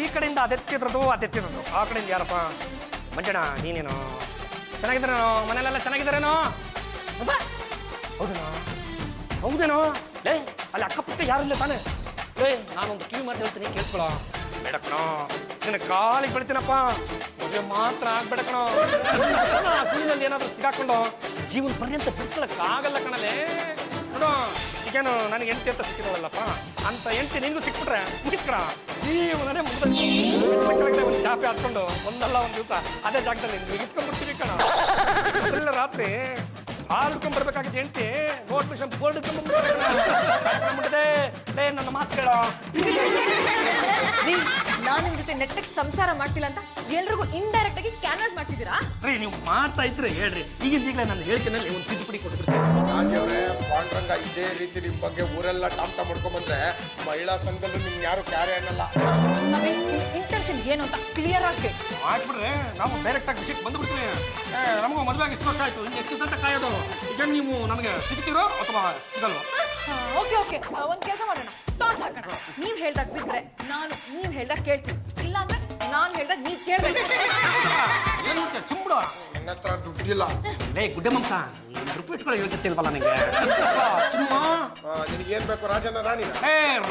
ಈ ಕಡೆಯಿಂದ ಅದೆತ್ತಿದ್ರದು ಆ ಕಡೆಯಿಂದ ಯಾರಪ್ಪ ಮಂಜಣ್ಣ ನೀನೇನು ಚೆನ್ನಾಗಿದ್ದಾರೇನೋ ಮನೇಲೆಲ್ಲ ಚೆನ್ನಾಗಿದ್ದಾರೇನೋ ಹೌದೇನೋ ಲೇ ಅಲ್ಲಿ ಅಕ್ಕಪಕ್ಕ ಯಾರಿಲ್ಲ ತಾನೆ ಲೇ ನಾನೊಂದು ಕಿವಿ ಮಾತು ಹೇಳ್ತೀನಿ ಕೇಳಿಸ್ಕೊಳ ಬೇಡ ಕಣೋ ನಿನ್ನ ಕಾಲಿಗೆ ಬೆಳಿತೀನಪ್ಪ ಮದುವೆ ಮಾತ್ರ ಆಗ್ಬೇಡ ಕಣೋ ಸುಳ್ಳಿನಲ್ಲಿ ಏನಾದರೂ ಸಿಗಾಕೊಂಡು ಜೀವನ ಪರ್ಯಂತ ಬಿಡ್ಸ್ಕೊಳಕ್ಕಾಗಲ್ಲ ಕಣಲೇ ನೋಡೋ ಈಗೇನು ನನಗೆ ಎಂಟಿ ಅಂತ ಸಿಕ್ಕಿರೋಳಲ್ಲಪ್ಪ ಅಂತ ಎಂಟಿ ನಿನಗೂ ಸಿಕ್ಬಿಟ್ರೆ ಮುಗಿಸ್ಕರ ಜೀವನನೇ ಮುಗಿದ ಒಂದು ಚಾಪೆ ಹಾಕ್ಕೊಂಡು ಒಂದಲ್ಲ ಒಂದು ದಿವಸ ಅದೇ ಜಾಗದಲ್ಲಿ ಇಟ್ಕೊಂಡ್ಬಿಡ್ತೀವಿ ಕಣ ಅದೆಲ್ಲ ರಾತ್ರಿ ಹಾಲು ಹಿಡ್ಕೊಂಡ್ ಬರ್ಬೇಕಾಗಿತ್ತು ಎಂಟಿ ನೋಟಿಫಿಕೇಶನ್ ಬೋರ್ಡ್ ಹಿಡ್ಕೊಂಡ್ಬಿಟ್ಟಿದೆ ನನ್ನ ಮಾತು ಕೇಳೋ ನಾನು ನಿಮ್ ಜೊತೆ ನೆಟ್ಟಕ್ಕೆ ಸಂಸಾರ ಮಾಡ್ತಿಲ್ಲ ಅಂತ ಎಲ್ರಿಗೂ ಇಂಡೈರೆಕ್ಟ್ ಆಗಿ ಕ್ಯಾನ್ವಾಸ್ ಮಾಡ್ತಿದ್ದೀರಾ ರೀ ನೀವು ಮಾಡ್ತಾ ಇದ್ರೆ ಹೇಳ್ರಿ ಈಗಲೇ ನಾನು ಹೇಳ್ತೀನಲ್ಲಿ ಒಂದು ತಿದ್ದುಪಡಿ ಕೊಟ್ಬಿಡ್ತೀನಿ ಪಾಂಡ್ರಂಗ ಇದೇ ರೀತಿ ನಿಮ್ ಬಗ್ಗೆ ಊರೆಲ್ಲ ಟಾಮ್ಟ ಮಾಡ್ಕೊಂಡ್ಬಂದ್ರೆ ಮಹಿಳಾ ಸಂಘದಲ್ಲೂ ನಿಮ್ಗೆ ಯಾರು ಕ್ಯಾರೆ ಅನ್ನಲ್ಲ ಇಂಟೆನ್ಷನ್ ಏನು ಅಂತ ಕ್ಲಿಯರ್ ಆಗಿ ಮಾಡ್ಬಿಡ್ರೆ ನಾವು ಡೈರೆಕ್ಟ್ ಆಗಿ ವಿಷಯಕ್ಕೆ ಬಂದ್ಬಿಡ್ತೀವಿ ನಮಗೂ ಮದುವೆ ಆಗಿ ಎಷ್ಟು ವರ್ಷ ಆಯ್ತು ಇನ್ನು ಎಷ್ಟು ಸತ ಕಾಯೋದು ಈಗ ನೀವು ನನಗೆ ಸಿಗ್ತೀರೋ ಅಥವಾ ಸಿಗಲ್ವಾ ಓಕೆ ಒಂದ್ ಕೆಲಸ ಮಾಡೋಣ ಟಾಸ್ ಹಾಕೋಣ ನೀವ್ ಹೇಳ್ದಾಗ ಬಿದ್ರೆ ನಾನು ನೀವ್ ಹೇಳ್ದಾಗ ಕೇಳ್ತೀನಿ ಇಲ್ಲ ಅಂದ್ರೆ ನಾನು ಹೇಳ್ದಾಗ ನೀವ್ ಕೇಳ್ಬೇಕು ಏನು ಮಾಡ್ತೀಯ ಸುಮ್ಬಿಡು ನನ್ನ ಹತ್ರ ದುಡ್ಡಿಲ್ಲ ಲೇ ಗುಡ್ಡೆ ಮಾಂಸ ರೂಪಾಯಿ ಇಟ್ಕೊಳ್ಳೋ ಯೋಗ್ಯತೆ ಇಲ್ವಲ್ಲ ನನಗೆ ನಿನಗೆ ಏನ್ ಬೇಕು ರಾಜನ ರಾಣಿನ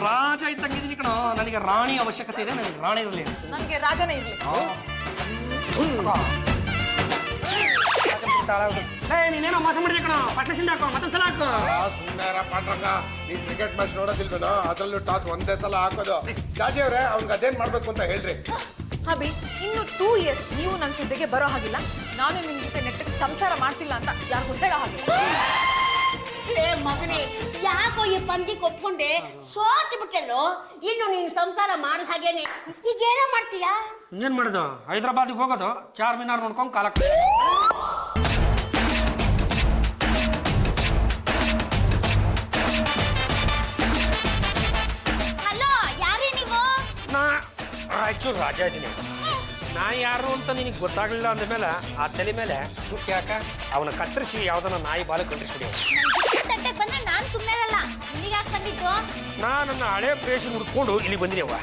ರಾಜ ಇದ್ದಂಗಿದ್ದೀನಿ ಕಣೋ ನನಗೆ ರಾಣಿ ಅವಶ್ಯಕತೆ ಇದೆ ನನಗೆ ರಾಣಿ ಇರಲಿ ನನಗೆ ರಾಜನೇ ಇರ್ಲಿ ನೀನೇನೋ ಮೋಸ ಮಾಡಿದೆ ಕಣೋ ಪಟ್ಲಸಿಂದ ಹಾಕೋ ಮತ್ತೊಂದ್ಸಲ ಹಾಕೋ ಸುಮ್ಮನೆ ಪಾಂಡ್ರಂಗ ನೀವ್ ಕ್ರಿಕೆಟ್ ಮ್ಯಾಚ್ ನೋಡೋದಿಲ್ವೇನೋ ಅದ್ರಲ್ಲೂ ಟಾಸ್ ಒಂದೇ ಸಲ ಹಾಕೋದು ಜಾಜಿ ಅವ್ರೆ ಅವ್ನಿಗೆ ಅದೇನ್ ಮಾಡ್ಬೇಕು ಅಂತ ಹೇಳ್ರಿ ಅಭಿ ಇನ್ನು 2 years ನೀವು ನನ್ನ ಜೊತೆಗೆ ಬರೋ ಹಾಗಿಲ್ಲ ನಾನು ನಿಮ್ ಜೊತೆ ನೆಟ್ಟಕ್ಕೆ ಸಂಸಾರ ಮಾಡ್ತಿಲ್ಲ ಅಂತ ಯಾರಿಗೂ ಹೇಳೋ ಹಾಗಿಲ್ಲ ಏ ಮಗನೇ ಯಾಕೋ ಈ ಪಂದಿಗೆ ಒಪ್ಕೊಂಡೆ ಸೋತು ಬಿಟ್ಟೆಲ್ಲೋ ಇನ್ನು ನೀನು ಸಂಸಾರ ಮಾಡಿದ ಹಾಗೇನೆ ಈಗ ಏನೋ ಮಾಡ್ತೀಯಾ ಏನ್ ಮಾಡೋದು ಹೈದರಾಬಾದಿಗೆ ಹೋಗೋದು ಚಾರ್ಮಿನಾರ್ ನೋಡ್ಕೊಂಡು ಕಾಲ ಹಲೋ ಯಾರೇ ನೀವು ನಾ ರಾಯಚೂರು ರಾಜ ಇದ್ದೀನಿ ನಾ ಯಾರು ಅಂತ ನಿನಗೆ ಗೊತ್ತಾಗಲಿಲ್ಲ ಅಂದಮೇಲೆ ಆ ತಲೆ ಮೇಲೆ ತುಟ್ಟಿ ಹಾಕ ಅವನ ಕತ್ತರಿಸಿ ಯಾವ್ದನ್ನ ನಾಯಿ ಬಾಲ ಕತ್ತರಿಸ್ಬಿಡಿ ತಟ್ಟೆ ಬಂದ್ರೆ ನಾನು ಸುಮ್ಮನೆ ಇರಲ್ಲ ಇಲ್ಲಿಗೆ ಯಾಕೆ ಬಂದಿದ್ದು ನಾ ನನ್ನ ಹಳೆ ಪ್ರೇಷನ್ ಹುಡ್ಕೊಂಡು ಇಲ್ಲಿ ಬಂದಿದ್ದೇವ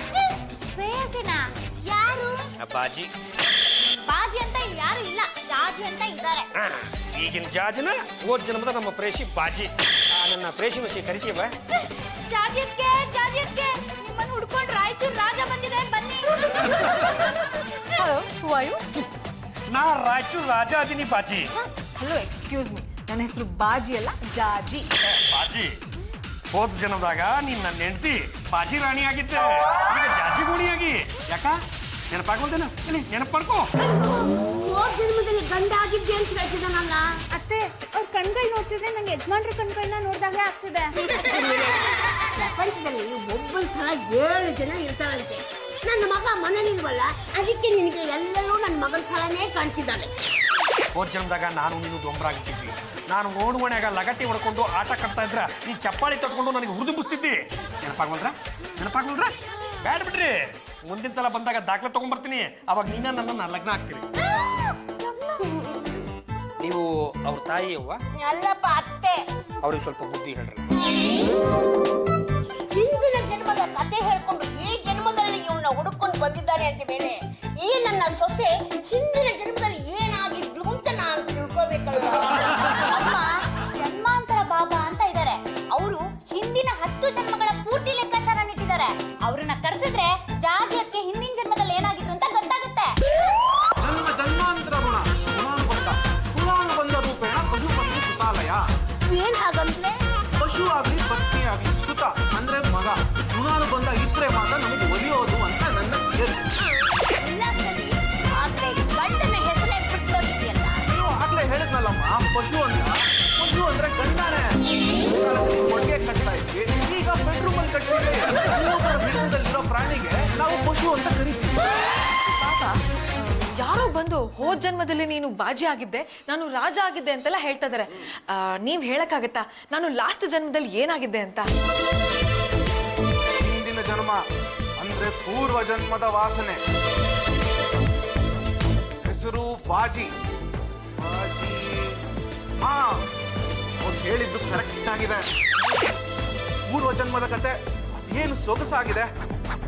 ಪ್ರೇಯಸಿನ ಯಾರು ಬಾಜಿ ಬಾಜಿ ಅಂತ ಇಲ್ಲಿ ಯಾರು ಇಲ್ಲ ಜಾಜಿ ಅಂತ ಇದ್ದಾರೆ ಈಗಿನ ಜಾಜಿನ ಹೋದ್ ಜನ್ಮದ ನಮ್ಮ ಪ್ರೇಷಿ ಬಾಜಿ ನನ್ನ ಪ್ರೇಷಿ ಮಸಿ ಕರಿತೀವ ಜಾಜಿಯಕ್ಕೆ ನಿಮ್ಮನ್ನು ಹುಡ್ಕೊಂಡು ರಾಯಚೂರು ರಾಜ ಬಂದಿದೆ ಬನ್ನಿ ಹಲೋ ವಾಯು ನಾ ರಾಯಚೂರು ರಾಜ ಅದೀನಿ ಬಾಜಿ ಹಲೋ ಎಕ್ಸ್ಕ್ಯೂಸ್ ಮೀ ನನ್ನ ಹೆಸರು ಬಾಜಿ ಅಲ್ಲ ಜಾಜಿ ಬಾಜಿ ಹೋದ್ ಜನದಾಗ ನೀನ್ ನನ್ನ ಹೆಂಡತಿ ಬಾಜಿ ರಾಣಿ ಆಗಿದ್ದೆ ಈಗ ಜಾಜಿ ಗುಣಿಯಾಗಿ ಯಾಕ ನೆನಪಾಗೋದೇನ ಇಲ್ಲಿ ನೆನಪು ಮಾಡ್ಕೋ ಹೋದ್ ಜನ್ಮದಲ್ಲಿ ಗಂಡ ಆಗಿದ್ದೆ ಅಂತ ಹೇಳ್ತಿದ್ದಾನಲ್ಲ ಅತ್ತೆ ಅವ್ರ ಕಣ್ಗಳು ನೋಡ್ತಿದ್ರೆ ನಂಗೆ ಯಜಮಾನ್ರ ಕಣ್ಗಳನ್ನ ನೋಡ್ದಾಗೆ ಆಗ್ತಿದೆ ಪ್ರಪಂಚದಲ್ಲಿ ಒಬ್ಬನ ಸಲ 7 ಜನ ಇರ್ತಾರಂತೆ ನನ್ನ ಮಗ ಮನೇಲಿಲ್ವಲ್ಲ ಅದಕ್ಕೆ ನಿನಗೆ ಎಲ್ಲರೂ ನನ್ನ ಮಗನ ಸ್ಥಳನೇ ಕಾಣ್ತಿದ್ದಾಳೆ ಹೋದ್ ಜನ್ಮದಾಗ ನಾನು ನೀನು ದೊಂಬರಾಗಿಟ್ಟಿದ್ವಿ ನಾನು ಓಣುವಣೆಯಾಗ ಲಗಟ್ಟಿ ಹೊಡ್ಕೊಂಡು ಆಟ ಕಟ್ತಾ ಇದ್ರ ನೀ ಚಪ್ಪಾಳಿ ತಟ್ಕೊಂಡು ನನಗೆ ಹುರಿದುಂಬಿಸ್ತಿದ್ದಿ ನೆನಪಾಗ್ವಲ್ರ ಬ್ಯಾಡ ಬಿಡ್ರಿ ಮುಂದಿನ ಸಲ ಬಂದಾಗ ದಾಖಲೆ ತಗೊಂಡ್ಬರ್ತೀನಿ ಅವಾಗ ನೀನ ನನ್ನ ಲಗ್ನ ಆಗ್ತೀವಿ ನೀವು ಅವ್ರ ತಾಯಿ ಅವ್ವ ಅಲ್ಲಪ್ಪ ಅತ್ತೆ ಅವ್ರಿಗೆ ಸ್ವಲ್ಪ ಬುದ್ಧಿ ಹೇಳ್ರಿ ಹಿಂದಿನ ಜನ್ಮದ ಕತೆ ಹೇಳ್ಕೊಂಡು ಈ ಜನ್ಮದಲ್ಲಿ ಇವನ್ನ ಹುಡುಕೊಂಡು ಬಂದಿದ್ದಾನೆ ಅಂತ ಮೇಲೆ ಈ ನನ್ನ ಸೊಸೆ ಹಿಂದಿನ ಜನ್ಮದಲ್ಲಿ ಏನಾಗಿದ್ಲು ಅಂತ ನಾನು ತಿಳ್ಕೋಬೇಕಲ್ಲ ಜನ್ಮಾಂತರ ಬಾಬಾ ಅಂತ ಇದ್ದಾರೆ ಅವರು ಹಿಂದಿನ 10 ಜನ್ಮಗಳ ಪೂರ್ತಿ ಲೆಕ್ಕಾಚಾರ ಇಟ್ಟಿದ್ದಾರೆ ಅವ್ರನ್ನ ಕರೆಸಿದ್ರೆ ಜಾಜಿಯಕ್ಕೆ ಹಿಂದಿನ ಜನ್ಮದಲ್ಲಿ ಏನಾಗಿತ್ತು ಅಂತ ಗೊತ್ತಾಗುತ್ತೆ ಜನ್ಮಾಂತರ ಗುಣ ಪುರಾಣ ರೂಪೇಣ ಪಶುಪತ್ನಿ ಸುತಾಲಯ ಏನ್ ಹಾಗಂದ್ರೆ ಪಶು ಆಗ್ಲಿ ಪತ್ನಿ ಆಗ್ಲಿ ಸುತ ಅಂದ್ರೆ ಮಗ ಗುಣಾನುಬಂಧ ಇದ್ರೆ ಮಾತ್ರ ನಮಗೆ ಒಲಿಯೋದು ಅಂತ ನನ್ನ ಥಿಯರಿ ಎಲ್ಲ ಸರಿ ಆದ್ರೆ ಗಂಡನ ಹೆಸರೇ ಬಿಟ್ಕೋಗಿದೆಯಲ್ಲ ನೀವು ಆಗ್ಲೇ ಹೇಳಿದ್ನಲ್ಲಮ್ಮ ಪಶು ಅಂದ್ರೆ ಗಂಡನೇ ಒಳಗೆ ಕಟ್ತಾ ಇದ್ವಿ ಈಗ ಬೆಡ್ರೂಮ್ ಅಲ್ಲಿ ಕಟ್ಟಿದ್ವಿ ಹಿಡಿತದಲ್ಲಿರೋ ಪ್ರಾಣಿಗೆ ನಾವು ಪಶು ಅಂತ ಕರಿತೀವಿ ಪಾಪ ಯಾರೋ ಬಂದು ಹೋದ್ ಜನ್ಮದಲ್ಲಿ ನೀನು ಬಾಜಿ ಆಗಿದ್ದೆ ನಾನು ರಾಜ ಆಗಿದ್ದೆ ಅಂತೆಲ್ಲ ಹೇಳ್ತಾ ಇದಾರೆ ನೀವ್ ಹೇಳಕ್ಕಾಗತ್ತಾ ನಾನು ಲಾಸ್ಟ್ ಜನ್ಮದಲ್ಲಿ ಏನಾಗಿದ್ದೆ ಅಂತ ಹಿಂದಿನ ಜನ್ಮ ಅಂದ್ರೆ ಪೂರ್ವ ಜನ್ಮದ ವಾಸನೆ ಹೆಸರು ಬಾಜಿ ಅವ್ರು ಹೇಳಿದ್ದು ಕರೆಕ್ಟ್ ಆಗಿದೆ ಪೂರ್ವ ಜನ್ಮದ ಕತೆ ಏನು ಸೊಗಸಾಗಿದೆ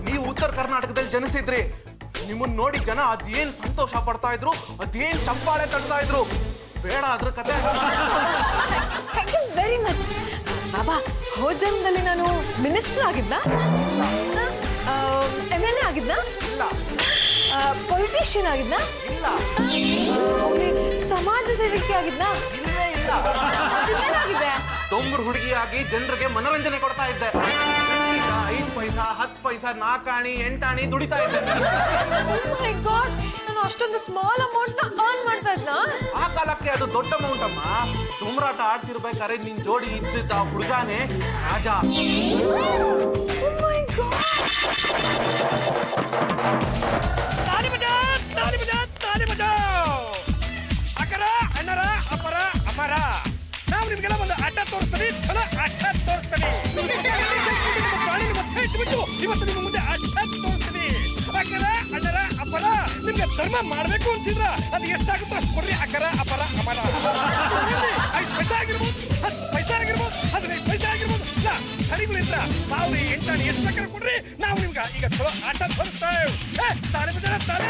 ನೀವು ಉತ್ತರ ಕರ್ನಾಟಕದಲ್ಲಿ ಜನಿಸಿದ್ರಿ. ನಿಮ್ಮನ್ನ ನೋಡಿ ಜನ ಅದೇನ್ ಸಂತೋಷ ಪಡ್ತಾ ಇದ್ರು, ಅದೇನ್ ಚಪ್ಪಾಳೆ ತಡ್ತಾ ಇದ್ರು. ಬೇಡ ಅದ್ರ ಕತೆ. Thank you very much. ಬಾಬಾ, ಹೋದ ಜನ್ಮದಲ್ಲಿ ನಾನು ಮಿನಿಸ್ಟರ್ ಆಗಿದ್ದ, MLA ಆಗಿದ್ದ, ಇಲ್ಲ ಪೊಲಿಟಿಷಿಯನ್ ಆಗಿದ್ದ, ಇಲ್ಲ ಸಮಾಜ ಸೇವಕಿ ಆಗಿದ್ದ, ಇಲ್ಲೇ ಇಲ್ಲ. ಏನಾಗಿದೆ? ದೊಂಬರು ಹುಡುಗಿಯಾಗಿ ಜನರಿಗೆ ಮನೋರಂಜನೆ ಕೊಡ್ತಾ ಇದ್ದೆ. 5 ಪೈಸಾ 10 ಪೈಸಾ 4 ಆಣಿ 8 ಆಣಿ ದುಡಿತಾ ಇದ್ದೆ. ಮೈ ಗಾಡ್, ನಾನು ಅಷ್ಟೊಂದು ಸ್ಮಾಲ್ ಅಮೌಂಟ್ ನ ಅರ್ನ್ ಮಾಡ್ತಾ ಇದ್ನಾ? ಆ ಕಾಲಕ್ಕೆ ಅದು ದೊಡ್ಡ ಅಮೌಂಟ್ ಅಮ್ಮ. ದುಮ್ರಾಟ ಆಡ್ತಿರ್ಬೇಕಾದ್ರೆ ನಿನ್ ಜೋಡಿ ಇದ್ದಿದ್ದ ಆ ಹುಡುಗಾನೆ ರಾಜ. ಮೈ ಗಾಡ್. ತಾಲಿ ಬಜಾ ಅಕರ ಅಣ್ಣರ ಅಪರ ಅಮರ. ನಾವು ನಿಮ್ಗೆಲ್ಲ ಒಂದು ಆಟ ತೋರಿಸ್ತೀವಿ, ಚಲೋ ಆಟ ತೋರಿಸ್ತೀವಿ. ಇವತ್ತು ನಿಮ್ಮ ಮುಂದೆ ಆಟ ತೋರಿಸ್ತೀವಿ. ಅಕರ ಅಣ್ಣರ ಅಪರ. ನಿಮ್ಗೆ ಧರ್ಮ ಮಾಡ್ಬೇಕು ಅನ್ಸಿದ್ರ ಅದು ಎಷ್ಟಾಗುತ್ತೋ ಅಷ್ಟು ಕೊಡ್ರಿ. ಅಕರ ಅಪರ ಅಮರ. 5 ಪೈಸಾ ಆಗಿರ್ಬೋದು, 10 ಪೈಸಾ ಆಗಿರ್ಬೋದು, 15 ಪೈಸಾ ಆಗಿರ್ಬೋದು. ಇಲ್ಲ ಸರಿಗಳಿದ್ರ 1000 8 ಎಷ್ಟು ಬೇಕಾದ್ರೆ ಕೊಡ್ರಿ. ನಾವು ನಿಮ್ಗೆ ಈಗ ಚಲೋ ಆಟ ತೋರಿಸ್ತೇವೆ. ತಾಳಿ ಬಜಾರ ತಾಳಿ.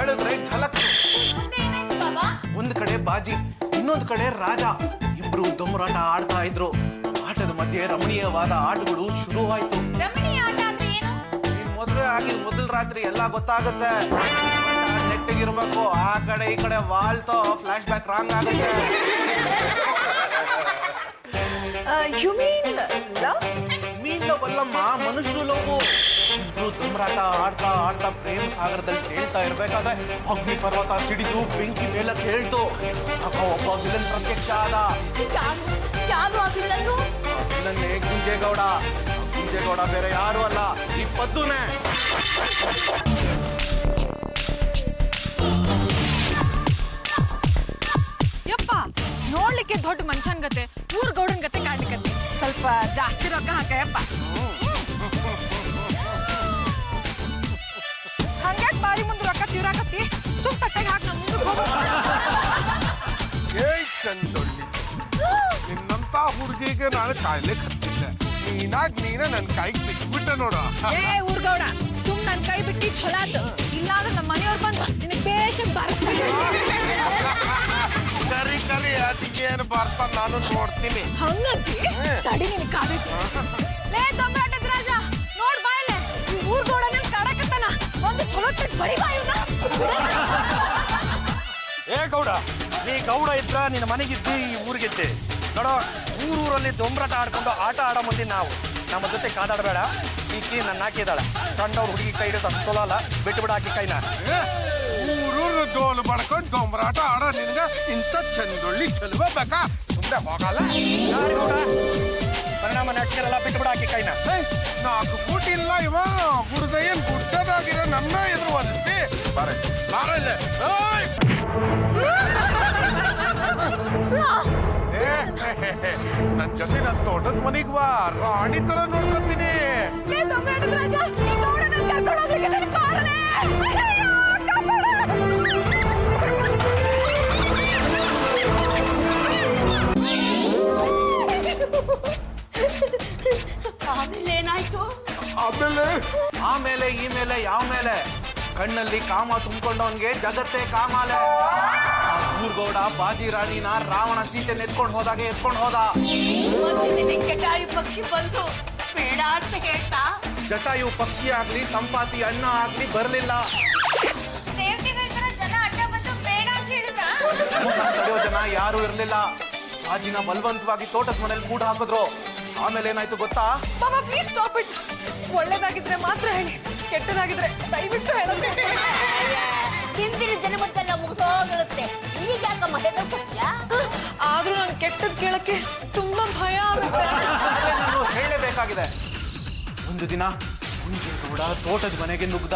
ಮಾಡಿದ್ರೆ ಝಲಕ್. ಮುಂದೆ ಏನಾಯ್ತು ಬಾಬಾ? ಒಂದ್ ಕಡೆ ಬಾಜಿ, ಇನ್ನೊಂದ್ ಕಡೆ ರಾಜ, ಇಬ್ರು ದೊಂಬರಾಟ ಆಡ್ತಾ ಇದ್ರು. ಆಟದ ಮಧ್ಯೆ ರಮಣೀಯವಾದ ಆಟಗಳು ಶುರುವಾಯ್ತು. ರಮಣೀಯ ಆಟ ಅಂದ್ರೆ ಏನು? ನೀನ್ ಮದುವೆ ಆಗಿ ಮೊದಲ ರಾತ್ರಿ ಎಲ್ಲ ಗೊತ್ತಾಗುತ್ತೆ. ನೆಟ್ಟಿಗಿರ್ಬೇಕು, ಆ ಕಡೆ ಈ ಕಡೆ ವಾಲ್ತೋ ಫ್ಲಾಶ್ ಬ್ಯಾಕ್ ರಾಂಗ್ ಆಗುತ್ತೆ. You mean love? ಮೀನವಲ್ಲಮ್ಮ, ಮನುಷ್ಯರು ಲವ್. ಇಬ್ರು ದೊಂಬರಾಟ ಆಡ್ತಾ ಆಡ್ತಾ ಪ್ರೇಮ ಸಾಗರದಲ್ಲಿ ತೇಳ್ತಾ ಇರ್ಬೇಕಾದ್ರೆ ಅಗ್ನಿ ಪರ್ವತ ಸಿಡಿದು ಬೆಂಕಿ ಮೇಲೆ ಕೇಳ್ತು. ಒಬ್ಬ ವಿಲನ್ ಪ್ರತ್ಯಕ್ಷ ಆದ. ಯಾರು ಆಗಿಲ್ಲನು? ವಿಲನ್ನೇ ಗುಂಜೇಗೌಡ. ಗುಂಜೇಗೌಡ ಬೇರೆ ಯಾರು ಅಲ್ಲ, ಈ ಪದ್ದುನೇ. ಯಪ್ಪ, ನೋಡ್ಲಿಕ್ಕೆ ದೊಡ್ಡ ಮನುಷ್ಯನ್ ಗತೆ, ಊರ್ ಗೌಡನ್ ಗತೆ ಕಾಡ್ಲಿಕ್ಕೆ ಸ್ವಲ್ಪ ಜಾಸ್ತಿ ರೊಕ್ಕ ಹಾಕಯಪ್ಪ. ಹಂಗ್ಯಾಕ್ ಬಾರಿ ಮುಂದೆ ರೊಕ್ಕ ತೀವ್ರಾಕತ್ತಿ? ಸುಮ್ ತಟ್ಟೆಗೆ ಹಾಕಿ ನಮ್ಮ ಮುಂದಕ್ಕೆ ಹೋಗ. ಏಯ್ ಚಂದೊಳ್ಳಿ, ನಿನ್ನಂತ ಹುಡುಗಿಗೆ ನಾನು ಕಾಯ್ಲಿಕ್ಕೆ ಹತ್ತಿದ್ದೆ. ನೀನೇ ನನ್ನ ಕೈಗೆ ಸಿಕ್ಬಿಟ್ಟೆ ನೋಡು. ಏ ಊರ್ಗೌಡ, ಸುಮ್ ನನ್ ಕೈ ಬಿಟ್ಟಿ ಚೊಲಾತು. ಇಲ್ಲಾಂದ್ರೆ ನಮ್ಮ ಮನೆಯವ್ರು ಬಂದು ನಿನಗೆ ಬೇಷನ್ ಬಾರಿಸ್ತಾರೆ. ಕರಿ ಅದಕ್ಕೇನು ಬರ್ತಾನ ನಾನು ನೋಡ್ತೀನಿ. ಹಂಗಂತಿ ತಡಿ ನಿನ್ ಕಾದೈತಿ. ಲೇ ದೊಂಬರಾಟದ ರಾಜ, ನೋಡ್ ಬಾಯಲೆ, ಈ ಊರ್ಗೌಡ ನನ್ ಕಾಡಕತ್ತಾನ. ಒಂದು ಚಲೋ ಟ್ರಿಕ್ ಬಡಿ ಬಾಯುನ. ಏ ಗೌಡ, ನೀ ಗೌಡ ಇದ್ರ ನಿನ್ನ ಮನೆಗಿದ್ದು ಈ ಊರಿಗಿದ್ದೆ ನೋಡೋ. ಊರಲ್ಲಿ ದೊಂಬರಾಟ ಆಡ್ಕೊಂಡು ಆಟ ಆಡೋ ಮುಂದೆ ನಾವು ನಮ್ಮ ಜೊತೆ ಕಾದಾಡಬೇಡ. ಈಕಿ ನನ್ನ ಹಾಕಿದಾಳ. ಕಂಡವ್ರು ಹುಡುಗಿ ಕೈ ಇರೋದು ಅಷ್ಟು ಚಲೋ ಅಲ್ಲ, ಬಿಟ್ಟು ಬಿಡ ಆಕಿ ಕೈನ. ಊರೂರು ಡೋಲು ಬಡ್ಕೊಂಡು ದೊಂಬರಾಟ ಆಡೋ ನಿನ್ಗ ಇಂಥ ಚಂದೊಳ್ಳಿ ಚೆಲುವ ಬೇಕಾ? ಮುಂದೆ ಹೋಗಲ್ಲ. ಯಾರು ಗೌಡ ಪರಿಣಾಮ ಹಾಕಿರಲ್ಲ, ಬಿಟ್ಟು ಬಿಡ ಆಕಿ ಕೈನ. 4 ಫೂಟ್ ಇಲ್ಲ ಇವ ಹುಡುಗಯ್ಯನ್ ಗುಡ್ಡದಾಗಿರೋ ನನ್ನ ಎದುರು ಒದಿಸ್ತಿ. ಬಾರಲ್ಲೇ. ನನ್ ಜೊತೆ ನನ್ ತೋಟದ ಮನೆಗ್ ಬಾ, ರಾಣಿ ತರ ನೋಡ್ಕೊತೀನಿ. ಲೇ ದೊಂಬರಾಟದ ರಾಜ, ಈ ಗೌಡ ನನ್ ಕರ್ಕೊಂಡು ಹೋಗ್ಲಿಕ್ಕೆ ನನಗೆ ಬಾರಲೇ. ಅಯ್ಯಯ್ಯೋ, ಕಾಪಾಡು. ಆಮೇಲೆ ಏನಾಯ್ತು? ಆಮೇಲೆ ಈ ಮೇಲೆ ಯಾವ ಮೇಲೆ? ಕಣ್ಣಲ್ಲಿ ಕಾಮ ತುಂಬಿಕೊಂಡವನ್ಗೆ ಜಗತ್ತೇ ಕಾಮಾಲೆ. ಊರ್ಗೌಡ ಬಾಜಿ ರಾಣಿನ ರಾವಣ ಸೀತೆ ಎತ್ಕೊಂಡು ಹೋದಾಗೆ ಎತ್ಕೊಂಡು ಹೋದ. ಜಟಾಯು ಪಕ್ಷಿ ಬಂದು ಬೇಡ ಅಂತ ಹೇಳ್ತಾ? ಜಟಾಯು ಪಕ್ಷಿ ಆಗ್ಲಿ, ಸಂಪಾತಿ ಅಣ್ಣ ಆಗ್ಲಿ ಬರ್ಲಿಲ್ಲ. ದೇವತೆಗಳ ತರ ಜನ ಅಡ್ಡ ಬಂದು ಬೇಡ ಅಂತ ಹೇಳಿದ್ರ? ತಡೆಯೋ ಜನ ಯಾರು ಇರ್ಲಿಲ್ಲ. ಬಾಜಿನ ಬಲವಂತವಾಗಿ ತೋಟದ ಮನೇಲಿ ಕೂಡ ಹಾಕಿದ್ರು. ಆಮೇಲೆ ಏನಾಯ್ತು ಗೊತ್ತಾ? ಬಾಬಾ ಪ್ಲೀಸ್ ಸ್ಟಾಪ್ ಇಟ್. ಒಳ್ಳೇದಾಗಿದ್ರೆ ಮಾತ್ರ ಹೇಳಿ, ಕೆಟ್ಟದಾಗಿದ್ರೆ ದಯವಿಟ್ಟು ಹೇಳೋದು. ಹಿಂದಿನ ಜನ್ಮದ್ದೆಲ್ಲ ಮುಗಿದೋಗಿರುತ್ತೆ. ಈಗ ಯಾಕಮ್ಮ ಹೆದರ್ಕೊತ್ಯಾ? ಆದ್ರೂ ನಂಗೆ ಕೆಟ್ಟದ್ ಕೇಳಕ್ಕೆ ತುಂಬಾ ಭಯ ಆಗುತ್ತೆ. ನಾನು ಹೇಳಲೇಬೇಕಾಗಿದೆ. ಒಂದು ದಿನ ಗುಂಜೇಗೌಡ ತೋಟದ ಮನೆಗೆ ನುಗ್ದ.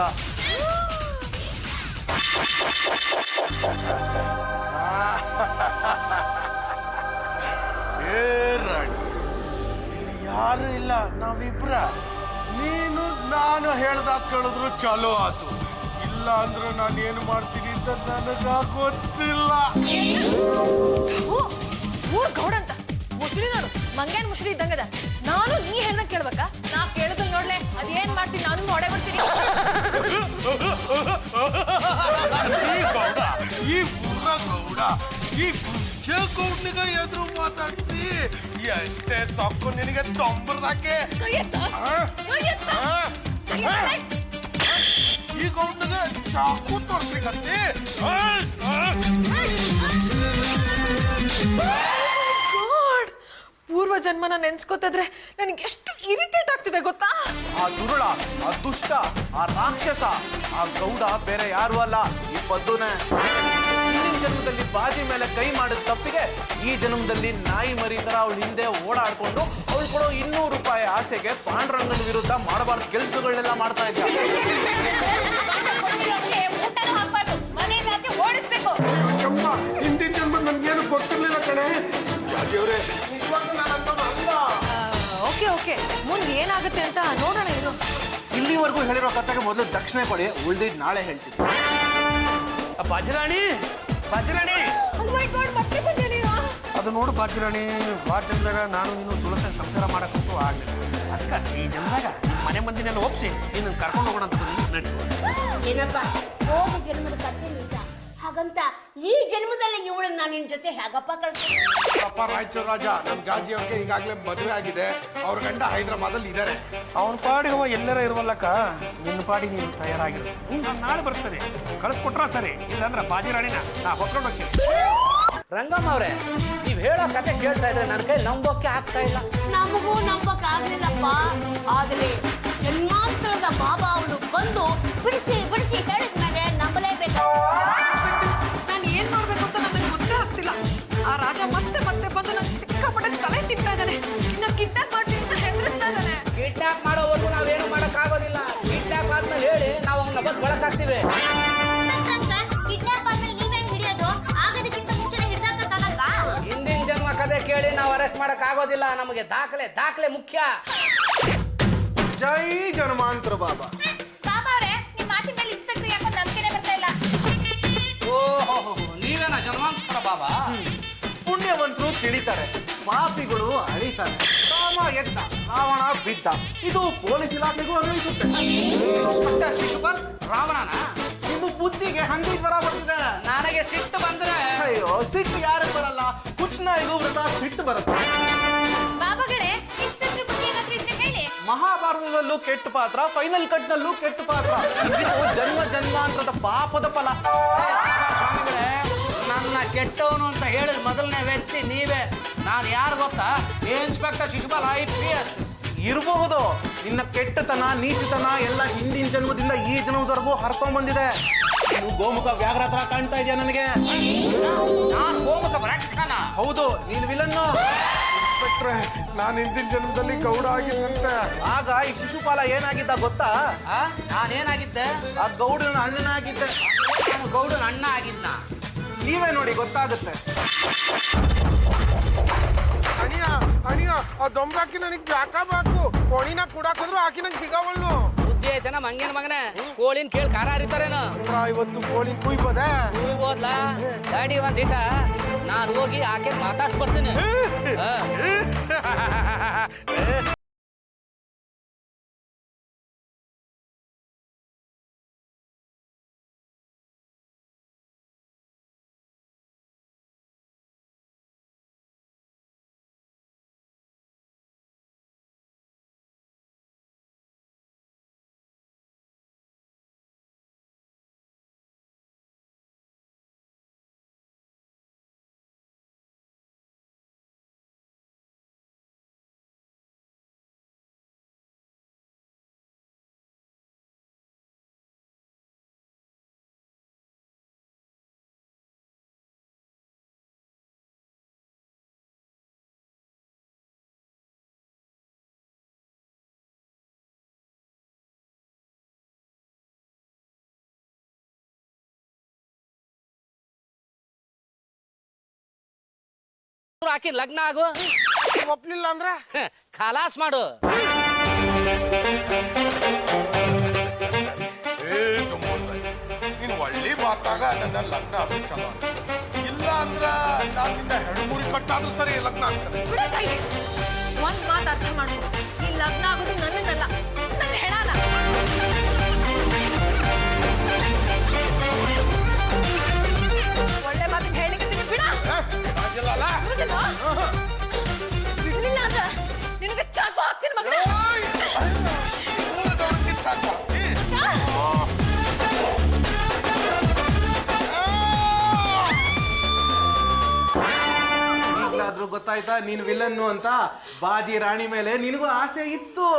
ಏ ರಾಣಿ, ಇಲ್ಲಿ ಯಾರು ಇಲ್ಲ, ನಾವಿಬ್ರ. ನೀನು ನಾನು ಹೇಳ್ದಾಗ ಕೇಳಿದ್ರು ಚಲೋ ಆತು. ಇಲ್ಲ ಅಂದ್ರೆ ನಾನು ಏನು ಮಾಡ್ತೀನಿ ಅಂತ ನನಗ ಗೊತ್ತಿಲ್ಲ. ಊರ್ ಗೌಡ ಅಂತ ಮುಸ್ಲಿ ನೋಡು, ಮಂಗ್ಯಾನ್ ಮುಸ್ಲಿ ಇದ್ದಂಗದ. ನಾನು ನೀ ಹೇಳ್ದಂಗ್ ಕೇಳ್ಬೇಕಾ? ನಾ ಕೇಳಿದ್ರು ನೋಡ್ಲೆ, ಅದೇನ್ ಮಾಡ್ತೀನಿ ನಾನು ನೋಡೇ ಬಿಡ್ತೀನಿ. ಈ ಗೌಡ, ಈ ಊರ ಗೌಡ, ಈ ಗೌಡನಿಗ ಎದುರು ಮಾತಾಡ್ತಿ. ಎಷ್ಟೇ ತಪ್ಪು ನಿನಗೆ ತೊಂಬರ್ದಾಕೆ. ಈ ಗೌಡನಿಗ ಚಾಕು ತೋರ್ಸ್ಲಿಕ್ಕಂತಿ. ಪೂರ್ವ ಜನ್ಮನ ನೆನ್ಸ್ಕೊತಿದ್ರೆ ನನಗೆ ಎಷ್ಟು ಇರಿಟೇಟ್ ಆಗ್ತಿದೆ ಗೊತ್ತಾ? ಆ ದುರುಳ, ಆ ದುಷ್ಟ, ಆ ರಾಕ್ಷಸ, ಆ ಗೌಡ ಬೇರೆ ಯಾರು ಅಲ್ಲ, ಈ ಪದ್ದುನೇ. ಹಿಂದಿನ ಜನ್ಮದಲ್ಲಿ ಬಾಜಿ ಮೇಲೆ ಕೈ ಮಾಡಿದ ತಪ್ಪಿಗೆ ಈ ಜನ್ಮದಲ್ಲಿ ನಾಯಿ ಮರಿ ತರ ಅವಳ ಹಿಂದೆ ಓಡಾಡ್ಕೊಂಡು ಅವಳು ಕೊಡೋ 200 ರೂಪಾಯಿ ಆಸೆಗೆ ಪಾಂಡುರಂಗನ ವಿರುದ್ಧ ಮಾಡಬಾರ್ದು ಕೆಲಸಗಳನ್ನೆಲ್ಲ ಮಾಡ್ತಾ ಇದ್ದ. ಊಟನೂ ಹಾಕ್ಬಾರ್ದು, ಮನೆಯಿಂದ ಆಚೆ ಓಡಿಸ್ಬೇಕು. ಹಿಂದಿನ ಜನ್ಮ ನನ್ಗೇನು ಗೊತ್ತಿರ್ಲಿಲ್ಲ ಕಣೆ. ಜಾಜಿಯವ್ರೆ, ನಿಜವಾಗ್ಲೂ ನಾನಂತವ್ನು ಅಲ್ಲ. ಓಕೆ ಓಕೆ, ಮುಂದೆ ಏನಾಗುತ್ತೆ ಅಂತ ನೋಡೋಣ ಇರು. ಇಲ್ಲಿವರೆಗೂ ಹೇಳಿರೋ ಕಥೆಗೆ ಮೊದಲು ದಕ್ಷಿಣೆ ಕೊಡಿ, ಉಳ್ದಿದ್ ನಾಳೆ ಹೇಳ್ತೀನಿ. ಬಾಜಿರಾಣಿ, ಬಾಜಿರಾಣಿ, ಮತ್ತೆ ಬಂದೆ ನೀನು. ಅದು ನೋಡು ಬಾಜಿರಾಣಿ, ಭಾಳ ಜನ್ಮದಾಗ ನಾನು ನೀನು ತುಳಸಿ ಸಂಸಾರ ಮಾಡಕ್ಕಂತೂ ಆಗ್ಲಿಲ್ಲ. ಅದಕ್ಕೆ ಈ ಜನ್ಮದಾಗ ಮನೆ ಮಂದಿನೆಲ್ಲ ಒಪ್ಸಿ ನಿನ್ನ ಕರ್ಕೊಂಡು ಹೋಗೋಣ ಅಂತ ಬಂದು ನಡಿ. ಏನಪ್ಪ ಹೋದ ಜನ್ಮದ ಕಥೆ ನಿಜ, ಹಾಗಂತ ಈ ಜನ್ಮದಲ್ಲಿ ಇವಳನ್ನ ನಾನು ನಿನ್ ಜೊತೆ ಹೇಗಪ್ಪ ಕಳ್ಸ್ತೀನಿ? ಅಪ್ಪ ರಾಯಚೂರು ರಾಜ, ನಮ್ಮ ಜಾಜಿ ಅವ್ರಿಗೆ ಈಗಾಗಲೇ ಮದುವೆ ಆಗಿದೆ, ಅವ್ರ ಗಂಡ ಹೈದರಾಬಾದಲ್ಲಿ ಇದ್ದಾರೆ. ಅವನ ಪಾಡಿಗೆ ಅವ ಎಲ್ಲರ ಇರುವಲ್ಲಕ್ಕ, ನಿನ್ನ ಪಾಡಿಗೆ ನೀನು ತಯಾರಾಗಿರು. ನಾನು ನಾಳೆ ಬರ್ತೇನೆ, ಕಳಿಸ್ಕೊಟ್ರ ಸರಿ, ಇಲ್ಲಾಂದ್ರೆ ಬಾಜಿರಾಣಿನ ನಾ ಹೊತ್ಕೊಂಡು ಹೋಗ್ತೀನಿ. ರಂಗಮ್ಮ ಅವ್ರೆ, ನೀವ್ ಹೇಳೋ ಕತೆ ಕೇಳ್ತಾ ಇದ್ರೆ ನನ್ನ ಕೈ ನಂಬೋಕೆ ಆಗ್ತಾ ಇಲ್ಲ. ನಮಗೂ ನಂಬಕ್ ಆಗ್ಲಿಲ್ಲಪ್ಪ, ಆದ್ರೆ ಜನ್ಮಾಂತರದ ಬಾಬಾ ಅವನು ಬಂದು ಬಿಡಿಸಿ ಬಿಡಿಸಿ ಹೇಳಿದ್ಮೇಲೆ ನಂಬಲೇಬೇಕು. ನಾನು ಏನ್ ಮಾಡ್ಬೇಕು ಅಂತ ನನಗೆ ಗೊತ್ತೇ ಆಗ್ತಿಲ್ಲ. ಆ ರಾಜ ಮತ್ತೆ ಮತ್ತೆ ಬಂದು ನನ್ ಸಿಕ್ಕಾಪಟ್ಟೆ ತಲೆ ತಿಂತಾ ಇದ್ದಾನೆ. ಇನ್ನ ಕಿಡ್ನಾಪ್ ಮಾಡ್ತೀನಿ ಅಂತ ಹೆದರಿಸ್ತಾ ಇದ್ದಾನೆ. ಕಿಡ್ನಾಪ್ ಮಾಡೋವರೆಗೂ ನಾವೇನು ಮಾಡಕ್ ಆಗೋದಿಲ್ಲ. ಕಿಡ್ನಾಪ್ ಆದ್ಮೇಲೆ ಹೇಳಿ ನಾವು ಅವನ್ನ ಬಂದು ಬಳಕಾಗ್ತೀವಿ. ಕಿಡ್ನಾಪ್ ಆದ್ಮೇಲೆ ನೀವೇನ್ ಹಿಡಿಯೋದು? ಆಗೋದಕ್ಕಿಂತ ಮುಂಚೆನೆ ಹಿಡ್ದಾಕಕ್ಕಾಗಲ್ವಾ? ಹಿಂದಿನ ಜನ್ಮ ಕತೆ ಕೇಳಿ ನಾವು ಅರೆಸ್ಟ್ ಮಾಡಕ್ ಆಗೋದಿಲ್ಲ. ನಮಗೆ ದಾಖಲೆ ಮುಖ್ಯ. ಜೈ ಜನ್ಮಾಂತರ ಬಾಬಾ. ಬಾಬಾ ಅವರೇ, ನಿಮ್ ಮಾತಿನ ಮೇಲೆ ಇನ್ಸ್ಪೆಕ್ಟರ್ ಯಾಕೋ ನಂಬಿಕೆನೆ ಬರ್ತಾ ಇಲ್ಲ. ಓಹೋ, ನೀವೇನ ಜನ್ಮಾಂತರ ಬಾಬಾ? ಪುಣ್ಯವಂತರು ತಿಳಿತಾರೆ, ಪಾಪಿಗಳು ಅಳಿತಾರೆ. ರಾಮ ಎದ್ದ, ರಾವಣ ಬಿದ್ದ. ಇದು ಪೊಲೀಸ್ ಇಲಾಖೆಗೂ ಅನ್ವಯಿಸುತ್ತೆ. ಇನ್ಸ್ಪೆಕ್ಟರ್ ಶಿಶುಪಾಲ್ ರಾವಣನ? ನಿಮ್ಮ ಬುದ್ಧಿಗೆ ಹಂದಿ ಜ್ವರ ಬರ್ತಿದೆ. ನನಗೆ ಸಿಟ್ಟು ಬಂದ್ರೆ ಅಯ್ಯೋ, ಸಿಟ್ಟು ಯಾರಿಗೆ ಬರಲ್ಲ? ಹುಚ್ಚನ ಇದು ವ್ರತ ಸಿಟ್ಟು ಬರುತ್ತೆ. ಬಾಬಾಗಳೇ, ಇನ್ಸ್ಪೆಕ್ಟರ್ ಬಗ್ಗೆ ಏನಾದ್ರೂ ಇದ್ರೆ ಹೇಳಿ. ಮಹಾಭಾರತದಲ್ಲೂ ಕೆಟ್ಟ ಪಾತ್ರ, ಫೈನಲ್ ಕಟ್ ನಲ್ಲೂ ಕೆಟ್ಟ ಪಾತ್ರ. ಇದು ಜನ್ಮ ಜನ್ಮಾಂತರದ ಪಾಪದ ಫಲ. ಸ್ವಾಮಿಗಳೇ, ನನ್ನ ಕೆಟ್ಟವನು ಅಂತ ಹೇಳಿದ ಮೊದಲನೇ ವ್ಯಕ್ತಿ ನೀವೇ. ನಾನು ಯಾರು ಗೊತ್ತಾ? Inspector Shishupal IPS. ಇರಬಹುದು. ನಿನ್ನ ಕೆಟ್ಟತನ, ನೀಚತನ ಎಲ್ಲ ಹಿಂದಿನ ಜನ್ಮದಿಂದ ಈ ಜನ್ಮದವರೆಗೂ ಹರ್ಕೊಂಡ್ ಬಂದಿದೆ. ನೀವು ಗೋಮುಖ ವ್ಯಾಘ್ರ ಹತ್ರ ಕಾಣ್ತಾ ಇದೆಯಾ ನನಗೆ? ನಾನು ಗೋಮುಖ ವ್ಯಾಘ್ರನ? ಹೌದು, ನೀನು ವಿಲನ್ನು. ಇನ್ಸ್ಪೆಕ್ಟ್ರೆ, ನಾನು ಹಿಂದಿನ ಜನ್ಮದಲ್ಲಿ ಗೌಡ ಆಗಿದ್ದಂತೆ. ಆಗ ಈ ಶಿಶುಪಾಲ ಏನಾಗಿದ್ದ ಗೊತ್ತಾ? ನಾನೇನಾಗಿದ್ದೆ? ಆ ಗೌಡನ ಅಣ್ಣನಾಗಿದ್ದೆ. ನಾನು ಗೌಡನ ಅಣ್ಣ ಆಗಿದ್ನ. ನೀವೇ ನೋಡಿ, ಗೊತ್ತಾಗುತ್ತೆ. ಅಣಿಯ ಅಣಿಯ, ಆ ದೊಂಬಾಕಿ ನನಗೆ ಜಾಕಬೇಕು. ಕೋಣಿನ ಕೂಡಾಕಿದ್ರು ಆಕಿ ನಂಗೆ ಸಿಗವಲ್ಲು. ಬುದ್ಧಿ ಐತೆನ ಮಂಗೇನ ಮಗನೇ? ಕೋಳಿನ ಕೇಳಿ ಖಾರ ಹರಿತಾರೇನು? ಇವತ್ತು ಕೋಳಿ ಕುಯ್ಬೋದೆ? ಹೋಗ್ಬೋದ್ಲಾ? ಗಾಡಿ ಒಂದಿಟ ನಾನು ಹೋಗಿ ಆಕೆ ಮಾತಾಡ್ಸ್ ಬರ್ತೀನಿ. ಆಕಿ ಲಗ್ನ ಆಗು. ಒಪ್ಲಿಲ್ಲ ಅಂದ್ರ ಖಲಾಸ್ ಮಾಡು. ನೀನು ಒಳ್ಳೆ ಮಾತಾಗ ನನ್ನ ಲಗ್ನ ಅದು ಚಲೋ. ಇಲ್ಲ ಅಂದ್ರ ನಾನು ನಿನ್ನ ಹೆಣ್ಮೂರಿ ಕಟ್ಟಾದ್ರೂ ಸರಿ ಲಗ್ನ ಆಗ್ತದೆ. ಒಂದ್ ಮಾತು ಅರ್ಥ ಮಾಡ್ಕೊ, ಈ ಲಗ್ನ ಆಗೋದು ನನ್ನನ್ನಲ್ಲ, ನನ್ನ ಹೆಣನ. ಒಳ್ಳೆ ಮಾತಿಗೆ ಹೇಳಿಕ್ಕೆ ಬಿಡ. ಬಿಡ್ಲಿಲ್ಲ ಅಂದ್ರೆ ನಿನಗೆ ಚಾಕು ಹಾಕ್ತೀನಿ ಮಗನೇ. ಈಗ್ಲಾದ್ರೂ ಗೊತ್ತಾಯ್ತಾ ನೀನು ವಿಲನ್ನು ಅಂತ? ಬಾಜಿ ರಾಣಿ ಮೇಲೆ ನಿನಗೂ ಆಸೆ ಇತ್ತು.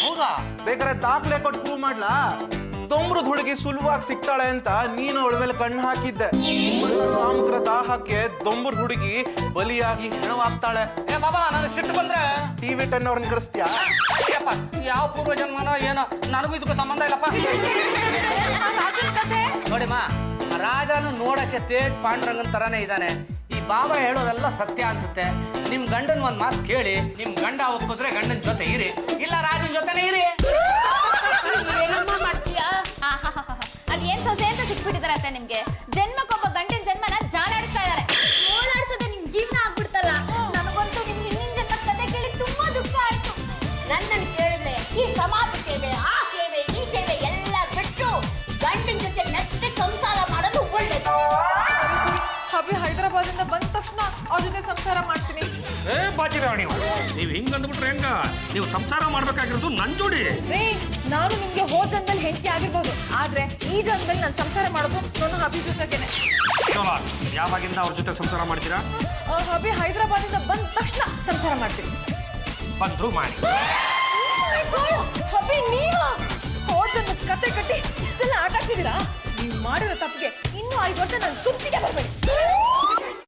ಹೌದಾ? ಬೇಕಾದ್ರೆ ದಾಖಲೆ ಕೊಟ್ಟು ಪ್ರೂವ್ ಮಾಡ್ಲಾ? ದೊಂಬ್ರದ್ ಹುಡುಗಿ ಸುಲಭವಾಗಿ ಸಿಗ್ತಾಳೆ ಅಂತ ನೀನು ಅವಳ ಮೇಲೆ ಕಣ್ಣು ಹಾಕಿದ್ದೆ. ಕಾಮುಕರ ದಾಹಕ್ಕೆ ದೊಂಬ್ರ ಹುಡುಗಿ ಬಲಿಯಾಗಿ ಹೆಣವಾಗ್ತಾಳೆ. ಏ ಬಾಬಾ, ನನಗೆ ಸಿಟ್ಟು ಬಂದ್ರೆ TV 10 ಅವ್ರನ್ನ ಕರೆಸ್ತೀಯಾ? ಯಾವ ಪೂರ್ವ ಜನ್ಮನೋ ಏನೋ, ನನಗೂ ಇದಕ್ಕೂ ಸಂಬಂಧ ಇಲ್ಲಪ್ಪ. ನೋಡಿಮ್ಮ, ರಾಜನು ನೋಡಕ್ಕೆ ತೇಜ್ ಪಾಂಡುರಂಗನ್ ತರಾನೇ ಇದ್ದಾನೆ. ಈ ಬಾಬಾ ಹೇಳೋದೆಲ್ಲ ಸತ್ಯ ಅನ್ಸುತ್ತೆ. ನಿಮ್ ಗಂಡನ್ ಒಂದ್ ಮಾತು ಕೇಳಿ, ನಿಮ್ ಗಂಡ ಒಪ್ಪಿದ್ರೆ ಗಂಡನ ಜೊತೆ ಇರಿ, ಇಲ್ಲ ರಾಜನ ಜೊತೆನೇ ಇರಿ. ಏನಮ್ಮ ಮಾಡ್ತೀಯಾ? ಅದೇನ್ ಸೊಸೆ ಅಂತ ಸಿಕ್ಬಿಟ್ಟಿದಾರೆ ಅತ್ತೆ ನಿಮ್ಗೆ. ಜನ್ಮಕ್ಕೊಬ್ಬ ಗಂಡಿನ ಜನ್ಮನ ಜಾಲಾಡಿಸ್ತಾ ಇದಾರೆ. ಓಡಾಡ್ಸೋದೆ ನಿಮ್ ಜೀವನ ಆಗ್ಬಿಡ್ತಲ್ಲ. ನನಗಂತೂ ನಿಮ್ ಹಿಂದಿನ ಜನ್ಮದ ಕತೆ ಕೇಳಿ ತುಂಬಾ ದುಃಖ ಆಯ್ತು. ನನ್ನನ್ನು ಕೇಳಿದ್ರೆ ಈ ಸಮಾಜ ಸಂಸಾರ ಮಾಡ್ತೀನಿ. ಏ ಬಾಜಿರಾವ್ ನೀವು ಹಿಂಗ್ ಅಂದ್ಬಿಟ್ರೆ ಹೆಂಗ? ನೀವು ಸಂಸಾರ ಮಾಡ್ಬೇಕಾಗಿರೋದು ನನ್ ಜೋಡಿ. ರೀ, ನಾನು ನಿಮ್ಗೆ ಹೋದ ಜನ್ಮದಲ್ಲಿ ಹೆಂಡತಿ ಆಗಿರ್ಬೋದು, ಆದ್ರೆ ಈ ಜನ್ಮದಲ್ಲಿ ನಾನು ಸಂಸಾರ ಮಾಡೋದು ನನ್ನ ಹಬಿ ಜೊತೆಗೇನೆ. ಯಾವಾಗಿಂದ ಅವ್ರ ಜೊತೆ ಸಂಸಾರ ಮಾಡ್ತೀರಾ? ಹಬಿ ಹೈದರಾಬಾದಿಂದ ಬಂದ ತಕ್ಷಣ ಸಂಸಾರ ಮಾಡ್ತೀನಿ. ಬಂದ್ರು ಮಾಡಿ. ಹಬಿ ನೀವ ಹೋದ ಜನ್ಮದ ಕತೆ ಕಟ್ಟಿ ಇಷ್ಟೆಲ್ಲ ಆಟ ಆಡ್ತಿದ್ದೀರಾ? ನೀವು ಮಾಡಿರೋ ತಪ್ಪಿಗೆ ಇನ್ನೂ 5 ವರ್ಷ ನಾನು ಸುತ್ತಿಗೆ ಬರ್ಬೇಡಿ.